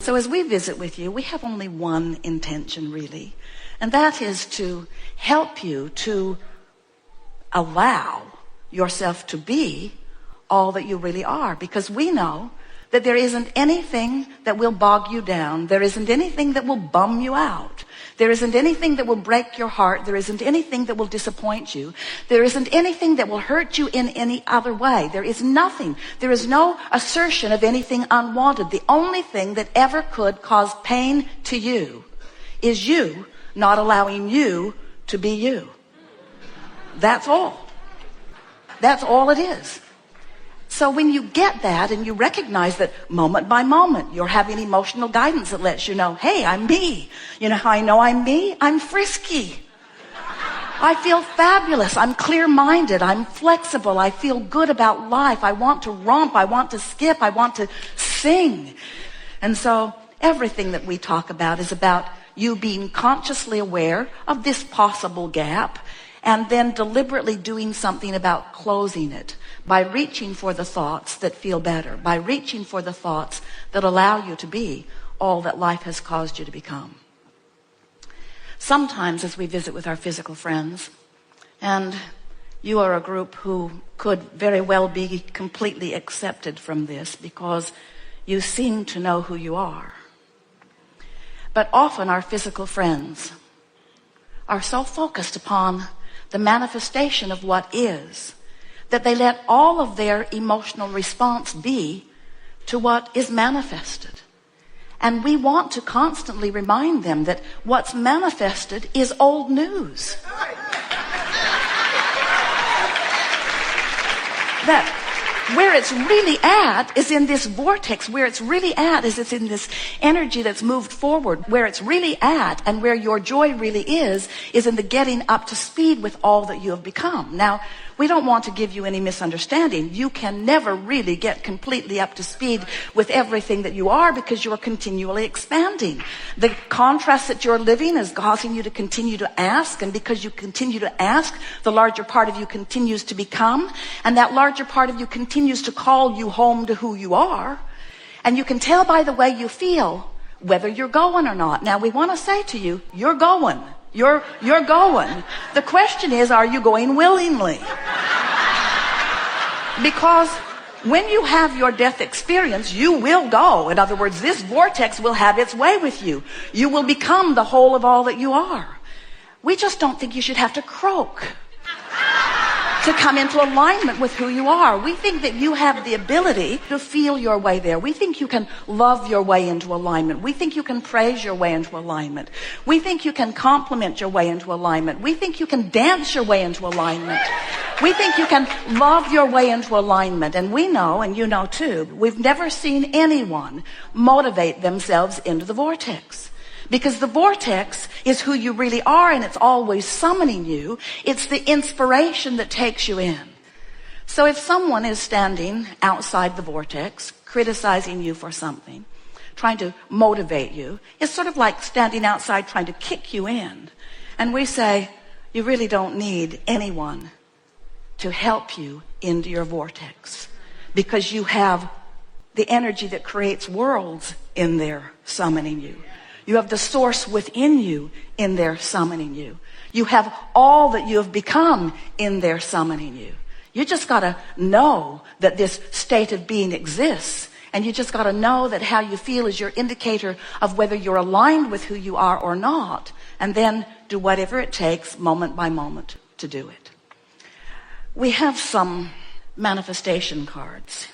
So as we visit with you, we have only one intention, really, and that is to help you to allow yourself to be all that you really are, because we know that there isn't anything that will bog you down. There isn't anything that will bum you out. There isn't anything that will break your heart. There isn't anything that will disappoint you. There isn't anything that will hurt you in any other way. There is nothing. There is no assertion of anything unwanted. The only thing that ever could cause pain to you is you not allowing you to be you. That's all. That's all it is. So when you get that and you recognize that moment by moment you're having emotional guidance that lets you know, hey, I'm me. You know how I know I'm me? I'm frisky. I feel fabulous. I'm clear-minded. I'm flexible. I feel good about life. I want to romp. I want to skip. I want to sing. And so everything that we talk about is about you being consciously aware of this possible gap and then deliberately doing something about closing it by reaching for the thoughts that feel better, by reaching for the thoughts that allow you to be all that life has caused you to become. Sometimes as we visit with our physical friends, and you are a group who could very well be completely accepted from this because you seem to know who you are. But often our physical friends are so focused upon the manifestation of what is, that they let all of their emotional response be to what is manifested. And we want to constantly remind them that what's manifested is old news. That where it's really at is in this vortex. Where it's really at is it's in this energy that's moved forward. Where it's really at and where your joy really is in the getting up to speed with all that you have become. Now, we don't want to give you any misunderstanding. You can never really get completely up to speed with everything that you are because you are continually expanding. The contrast that you're living is causing you to continue to ask, and because you continue to ask, the larger part of you continues to become, and that larger part of you continues to call you home to who you are. And you can tell by the way you feel whether you're going or not. Now, we want to say to you, you're going. You're going. The question is, are you going willingly? Because when you have your death experience, you will go. In other words, this vortex will have its way with you. You will become the whole of all that you are. We just don't think you should have to croak to come into alignment with who you are. We think that you have the ability to feel your way there. We think you can love your way into alignment. We think you can praise your way into alignment. We think you can compliment your way into alignment. We think you can dance your way into alignment. We think you can love your way into alignment. And we know, and you know too, we've never seen anyone motivate themselves into the vortex. Because the vortex is who you really are, and it's always summoning you. It's the inspiration that takes you in. So if someone is standing outside the vortex, criticizing you for something, trying to motivate you, it's sort of like standing outside trying to kick you in. And we say, you really don't need anyone to help you into your vortex, because you have the energy that creates worlds in there summoning you. You have the source within you in there summoning you. You have all that you have become in there summoning you. You just got to know that this state of being exists. And you just got to know that how you feel is your indicator of whether you're aligned with who you are or not. And then do whatever it takes moment by moment to do it. We have some manifestation cards.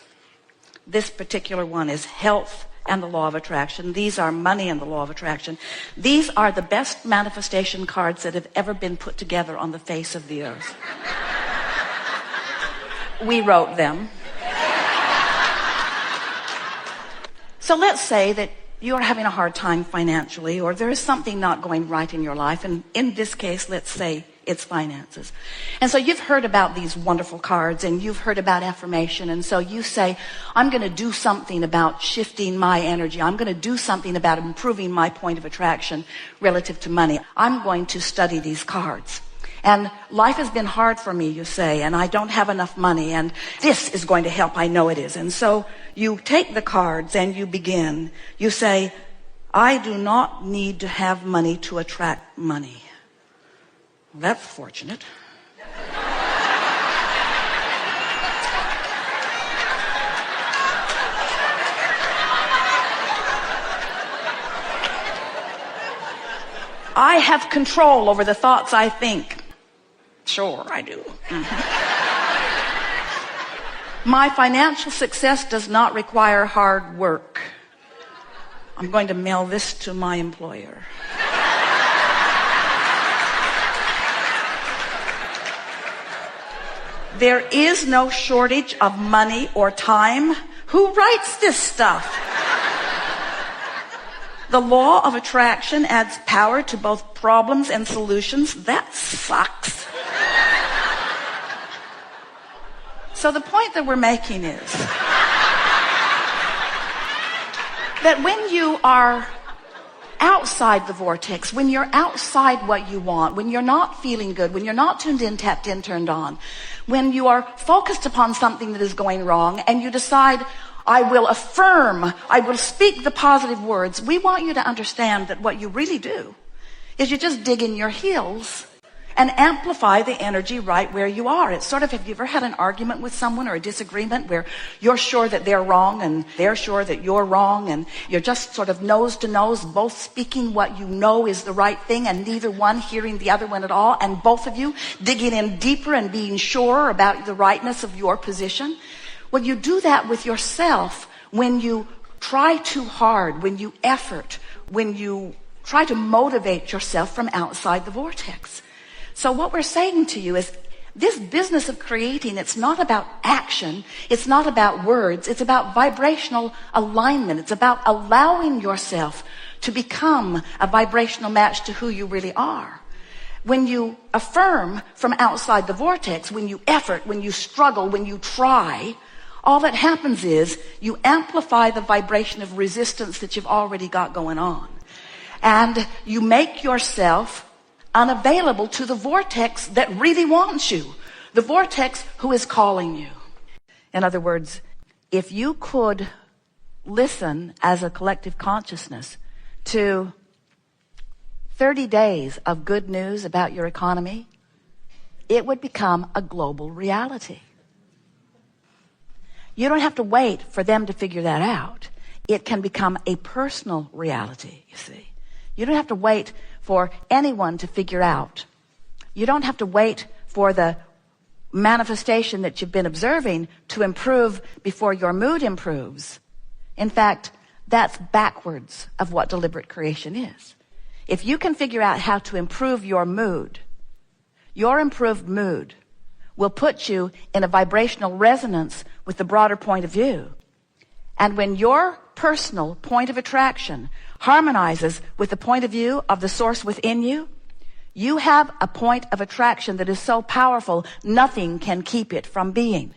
This particular one is health and the law of attraction. These are money and the law of attraction. These are the best manifestation cards that have ever been put together on the face of the earth. We wrote them. So let's say that you're having a hard time financially, or there is something not going right in your life. And in this case, let's say it's finances. And so you've heard about these wonderful cards, and you've heard about affirmation. And so you say, I'm going to do something about shifting my energy. I'm going to do something about improving my point of attraction relative to money. I'm going to study these cards. And life has been hard for me, you say, and I don't have enough money, and this is going to help. I know it is. And so you take the cards and you begin. You say, I do not need to have money to attract money. Well, that's fortunate. I have control over the thoughts I think. Sure, I do. My financial success does not require hard work. I'm going to mail this to my employer. There is no shortage of money or time. Who writes this stuff? The law of attraction adds power to both problems and solutions. That sucks. So the point that we're making is that when you are outside the vortex, when you're outside what you want, when you're not feeling good, when you're not tuned in, tapped in, turned on, when you are focused upon something that is going wrong and you decide, I will affirm, I will speak the positive words. We want you to understand that what you really do is you just dig in your heels and amplify the energy right where you are. It's sort of, have you ever had an argument with someone or a disagreement where you're sure that they're wrong and they're sure that you're wrong, and you're just sort of nose to nose, both speaking what you know is the right thing and neither one hearing the other one at all, and both of you digging in deeper and being sure about the rightness of your position? Well, you do that with yourself when you try too hard, when you effort, when you try to motivate yourself from outside the vortex. So what we're saying to you is this business of creating, it's not about action, it's not about words, it's about vibrational alignment. It's about allowing yourself to become a vibrational match to who you really are. When you affirm from outside the vortex, when you effort, when you struggle, when you try, all that happens is you amplify the vibration of resistance that you've already got going on. And you make yourself unavailable to the vortex that really wants you. The vortex who is calling you. In other words, if you could listen as a collective consciousness to 30 days of good news about your economy, it would become a global reality. You don't have to wait for them to figure that out. It can become a personal reality, you see. You don't have to wait for anyone to figure out. You don't have to wait for the manifestation that you've been observing to improve before your mood improves. In fact, that's backwards of what deliberate creation is. If you can figure out how to improve your mood, your improved mood will put you in a vibrational resonance with the broader point of view. And when your personal point of attraction harmonizes with the point of view of the source within you, you have a point of attraction that is so powerful, nothing can keep it from being.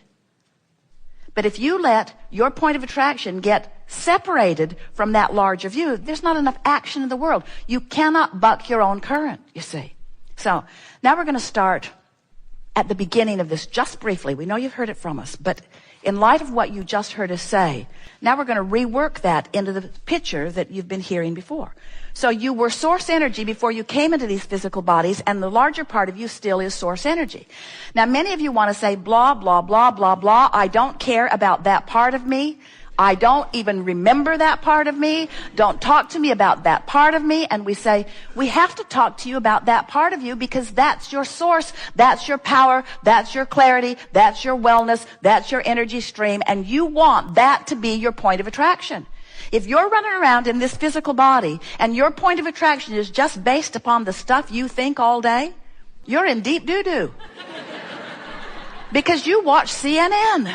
But if you let your point of attraction get separated from that larger view, there's not enough action in the world. You cannot buck your own current, you see. So now we're going to start at the beginning of this, just briefly. We know you've heard it from us, but in light of what you just heard us say, now we're going to rework that into the picture that you've been hearing before. So you were source energy before you came into these physical bodies, and the larger part of you still is source energy. Now, many of you want to say, blah, blah, blah, blah, blah. I don't care about that part of me. I don't even remember that part of me. Don't talk to me about that part of me. And we say, we have to talk to you about that part of you because that's your source, that's your power, that's your clarity, that's your wellness, that's your energy stream, and you want that to be your point of attraction. If you're running around in this physical body and your point of attraction is just based upon the stuff you think all day, you're in deep doo-doo. Because you watch CNN.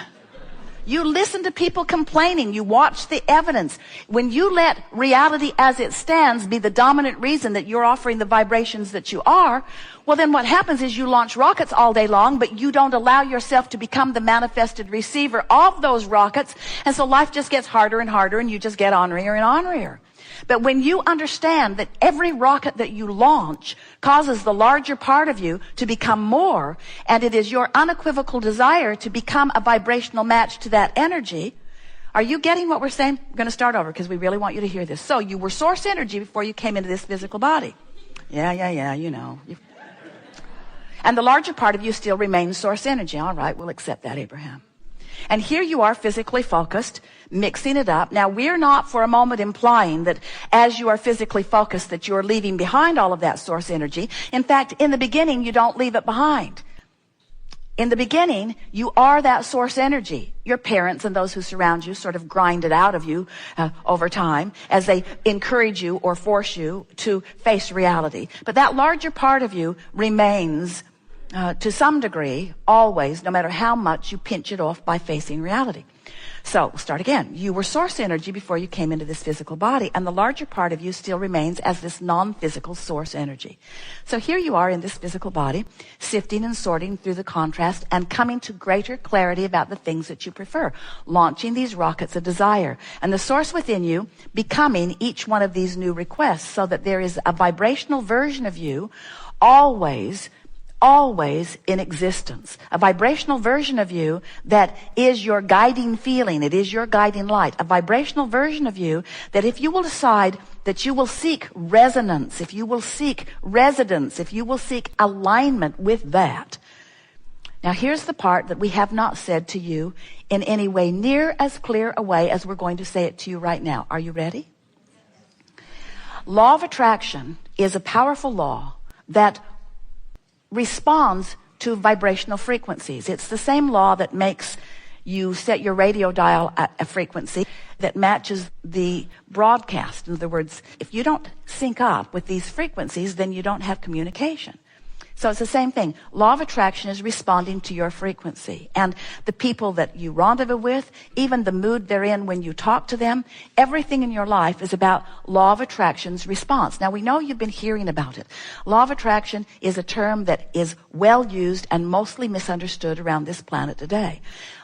You listen to people complaining. You watch the evidence. When you let reality as it stands be the dominant reason that you're offering the vibrations that you are, well, then what happens is you launch rockets all day long, but you don't allow yourself to become the manifested receiver of those rockets. And so life just gets harder and harder, and you just get ornerier and ornerier. But when you understand that every rocket that you launch causes the larger part of you to become more, and it is your unequivocal desire to become a vibrational match to that energy, are you getting what we're saying? I'm going to start over because we really want you to hear this. So you were source energy before you came into this physical body. Yeah, you know. And the larger part of you still remains source energy. All right, we'll accept that, Abraham. And here you are physically focused, mixing it up. Now, we're not for a moment implying that as you are physically focused that you're leaving behind all of that source energy. In fact, in the beginning, you don't leave it behind. In the beginning, you are that source energy. Your parents and those who surround you sort of grind it out of you over time as they encourage you or force you to face reality. But that larger part of you remains to some degree, always, no matter how much you pinch it off by facing reality. So, we'll start again. You were source energy before you came into this physical body, and the larger part of you still remains as this non-physical source energy. So here you are in this physical body, sifting and sorting through the contrast and coming to greater clarity about the things that you prefer, launching these rockets of desire, and the source within you becoming each one of these new requests, so that there is a vibrational version of you always in existence, a vibrational version of you that is your guiding feeling, it is your guiding light, a vibrational version of you that if you will decide that you will seek resonance, if you will seek residence, if you will seek alignment with that. Now here's the part that we have not said to you in any way near as clear a way as we're going to say it to you right now. Are you ready? Law of attraction is a powerful law that responds to vibrational frequencies. It's the same law that makes you set your radio dial at a frequency that matches the broadcast. In other words, if you don't sync up with these frequencies, then you don't have communication. So it's the same thing. Law of attraction is responding to your frequency. And the people that you rendezvous with, even the mood they're in when you talk to them, everything in your life is about law of attraction's response. Now, we know you've been hearing about it. Law of attraction is a term that is well used and mostly misunderstood around this planet today.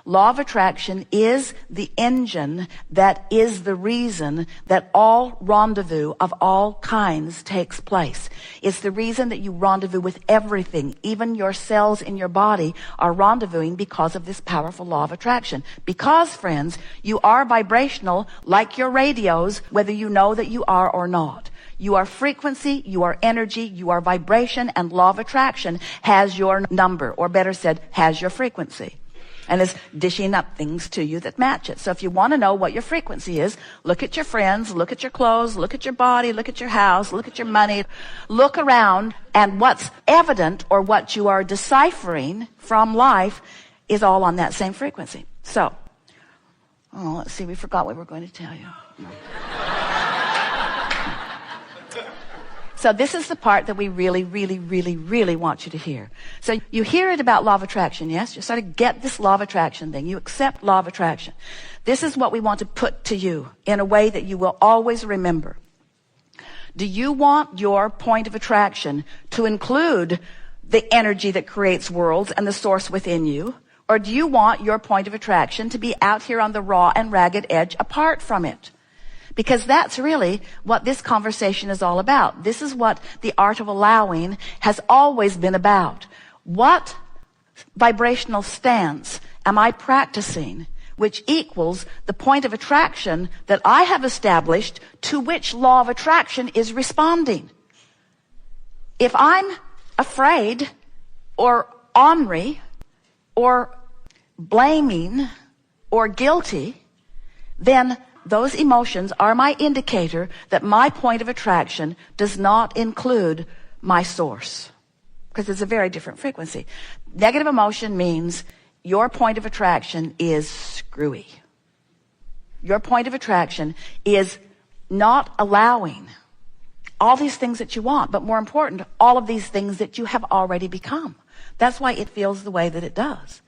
Law of attraction is the engine that is the reason that all rendezvous of all kinds takes place. It's the reason that you rendezvous with everything. Even your cells in your body are rendezvousing because of this powerful law of attraction. Because, friends, you are vibrational like your radios, whether you know that you are or not. You are frequency, you are energy, you are vibration, and law of attraction has your number, or better said, has your frequency, and is dishing up things to you that match it. So if you want to know what your frequency is, look at your friends, look at your clothes, look at your body, look at your house, look at your money, look around, and what's evident or what you are deciphering from life is all on that same frequency. So, let's see, we forgot what we were going to tell you. So this is the part that we really want you to hear. So you hear it about law of attraction, yes? You sort of get this law of attraction thing. You accept law of attraction. This is what we want to put to you in a way that you will always remember. Do you want your point of attraction to include the energy that creates worlds and the source within you? Or do you want your point of attraction to be out here on the raw and ragged edge apart from it? Because that's really what this conversation is all about. This is what the art of allowing has always been about. What vibrational stance am I practicing which equals the point of attraction that I have established to which law of attraction is responding? If I'm afraid or ornery or blaming or guilty, then those emotions are my indicator that my point of attraction does not include my source, because it's a very different frequency. Negative emotion means your point of attraction is screwy. Your point of attraction is not allowing all these things that you want, but more important, all of these things that you have already become. That's why it feels the way that it does.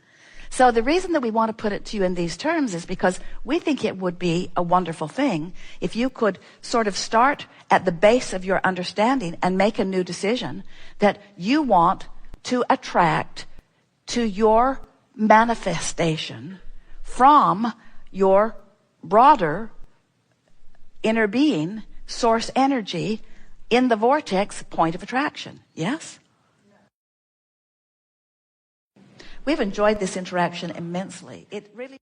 So the reason that we want to put it to you in these terms is because we think it would be a wonderful thing if you could sort of start at the base of your understanding and make a new decision that you want to attract to your manifestation from your broader inner being source energy in the vortex point of attraction. Yes? We've enjoyed this interaction immensely. It really